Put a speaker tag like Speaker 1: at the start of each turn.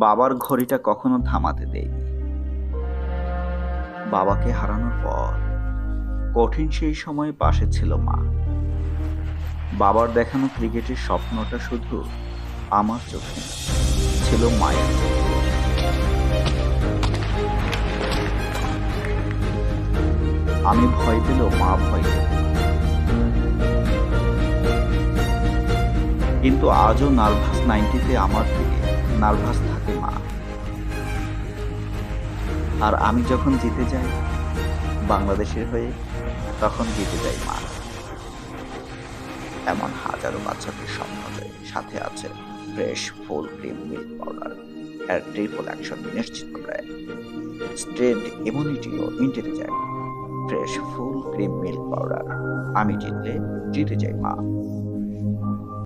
Speaker 1: বাবার ঘড়িটা কখনো থামাতে দেয়নি। বাবাকে হারানোর পর কঠিন সেই সময়ে পাশে ছিল মা। বাবার দেখানো ক্রিকেটের স্বপ্নটা শুধু আমার চোখে না, ছিল মায়ের চোখে। আমি ভয় পেলেও মা ভয় পেত না। কিন্তু আজও নার্ভাস 90-তে আমার থেকে নার্ভাস থাকে মা। আর আমি যখন জিতে যাই বাংলাদেশের হয়ে, তখন জিতে যাই মা। এমন হাজারো বাচ্চাদের স্বপ্ন জয়ে সাথে আছে fresh full cream milk powder এর ট্রিপল অ্যাকশন নিশ্চিত করে স্ট্রেন্থ, ইমিউনিটি ও intelligent. Fresh full cream milk powder, আমি জিতলে জিতে যাই মা।